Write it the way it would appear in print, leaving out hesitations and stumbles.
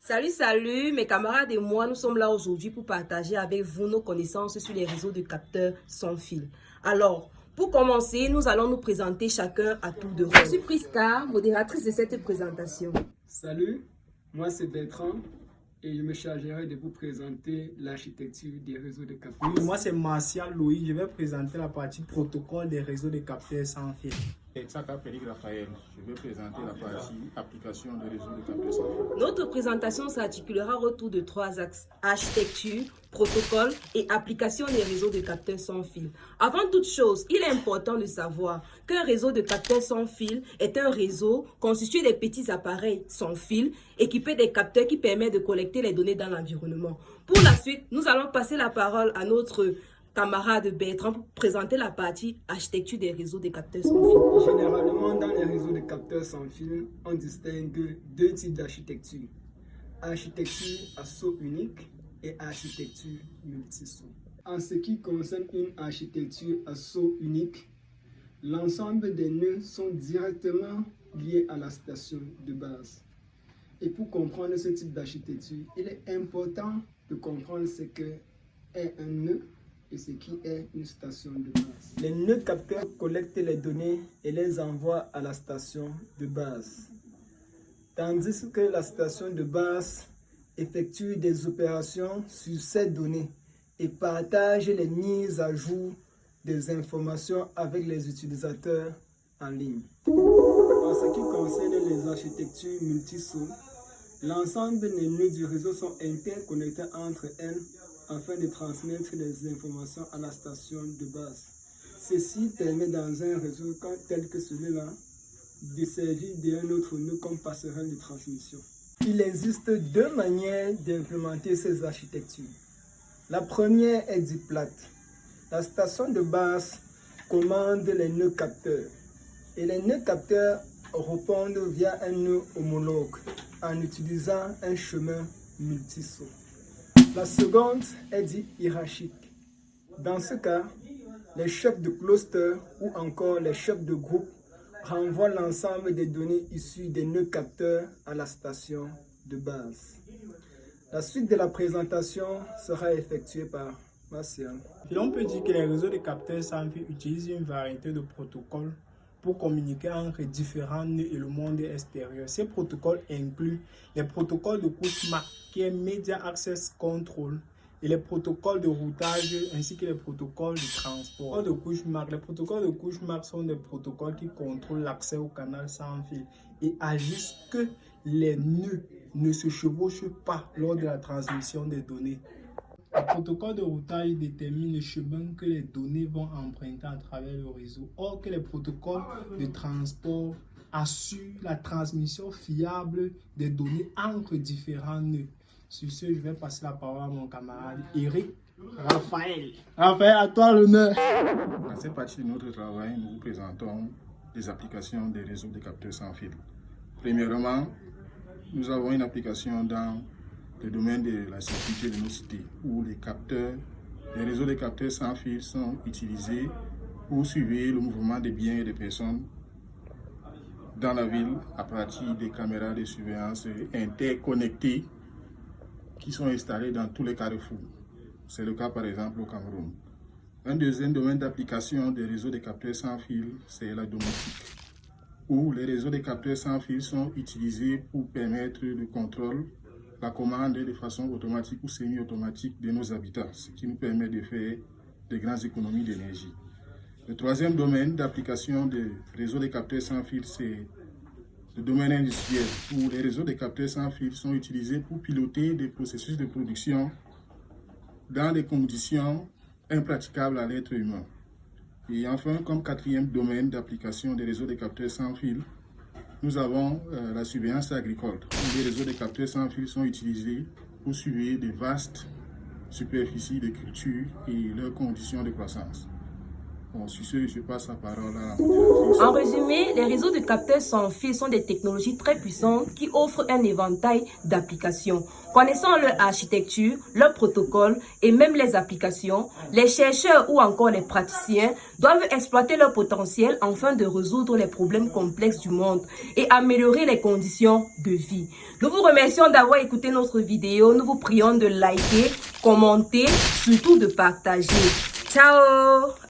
Salut mes camarades et moi, nous sommes là aujourd'hui pour partager avec vous nos connaissances sur les réseaux de capteurs sans fil. Alors, pour commencer, nous allons nous présenter chacun à tour de rôle. Je suis Priska, modératrice de cette présentation. Salut, moi c'est Bertrand et je me chargerai de vous présenter l'architecture des réseaux de capteurs. Moi c'est Martial Louis, je vais présenter la partie protocole des réseaux de capteurs sans fil. Et Tsaka Félix Raphaël, je vais présenter la partie application des réseaux de capteurs sans fil. Notre présentation s'articulera autour de 3 axes: architecture, protocole et application des réseaux de capteurs sans fil. Avant toute chose, il est important de savoir qu'un réseau de capteurs sans fil est un réseau constitué de petits appareils sans fil équipés des capteurs qui permettent de collecter les données dans l'environnement. Pour la suite, nous allons passer la parole à notre camarade Bertrand pour présenter la partie architecture des réseaux de capteurs sans fil. Généralement, dans les réseaux de capteurs sans fil, on distingue deux types d'architecture. Architecture à saut unique et architecture multisaut. En ce qui concerne une architecture à saut unique, l'ensemble des nœuds sont directement liés à la station de base. Et pour comprendre ce type d'architecture, il est important de comprendre ce qu'est un nœud et ce qui est une station de base. Les nœuds capteurs collectent les données et les envoient à la station de base. Tandis que la station de base effectue des opérations sur ces données et partage les mises à jour des informations avec les utilisateurs en ligne. En ce qui concerne les architectures multisaut, l'ensemble des nœuds du réseau sont interconnectés entre elles afin de transmettre les informations à la station de base. Ceci permet dans un réseau tel que celui-là de servir d'un autre nœud comme passerelle de transmission. Il existe deux manières d'implémenter ces architectures. La première est dite plate. La station de base commande les nœuds capteurs et les nœuds capteurs répondent via un nœud homologue en utilisant un chemin multisaut. La seconde est dite hiérarchique. Dans ce cas, les chefs de cluster ou encore les chefs de groupe renvoient l'ensemble des données issues des nœuds capteurs à la station de base. La suite de la présentation sera effectuée par Martial. On peut dire que les réseaux de capteurs sans fil utilisent une variété de protocoles pour communiquer entre différents nœuds et le monde extérieur. Ces protocoles incluent les protocoles de couche MAC, qui est Media Access Control, et les protocoles de routage ainsi que les protocoles de transport. Les protocoles de couche MAC sont des protocoles qui contrôlent l'accès au canal sans fil et agissent que les nœuds ne se chevauchent pas lors de la transmission des données. Le protocole de routage détermine le chemin que les données vont emprunter à travers le réseau, or que les protocoles de transport assurent la transmission fiable des données entre différents nœuds. Sur ce, je vais passer la parole à mon camarade Eric Raphaël. Raphaël, à toi l'honneur. Dans cette partie de notre travail, nous vous présentons les applications des réseaux de capteurs sans fil. Premièrement, nous avons une application dans le domaine de la sécurité de nos cités, où les réseaux de capteurs sans fil sont utilisés pour suivre le mouvement des biens et des personnes dans la ville à partir des caméras de surveillance interconnectées qui sont installées dans tous les carrefours. C'est le cas par exemple au Cameroun. Un deuxième domaine d'application des réseaux de capteurs sans fil, c'est la domotique, où les réseaux de capteurs sans fil sont utilisés pour permettre le contrôle, la commande de façon automatique ou semi-automatique de nos habitats, ce qui nous permet de faire de grandes économies d'énergie. Le troisième domaine d'application des réseaux de capteurs sans fil, c'est le domaine industriel, où les réseaux de capteurs sans fil sont utilisés pour piloter des processus de production dans des conditions impraticables à l'être humain. Et enfin, comme quatrième domaine d'application des réseaux de capteurs sans fil, nous avons la surveillance agricole, où les réseaux de capteurs sans fil sont utilisés pour suivre de vastes superficies de culture et leurs conditions de croissance. Bon, sur ce, je passe la parole à la modératrice. En résumé, les réseaux de capteurs sans fil sont des technologies très puissantes qui offrent un éventail d'applications. Connaissant leur architecture, leur protocole et même les applications, les chercheurs ou encore les praticiens doivent exploiter leur potentiel afin de résoudre les problèmes complexes du monde et améliorer les conditions de vie. Nous vous remercions d'avoir écouté notre vidéo. Nous vous prions de liker, commenter, surtout de partager. Ciao!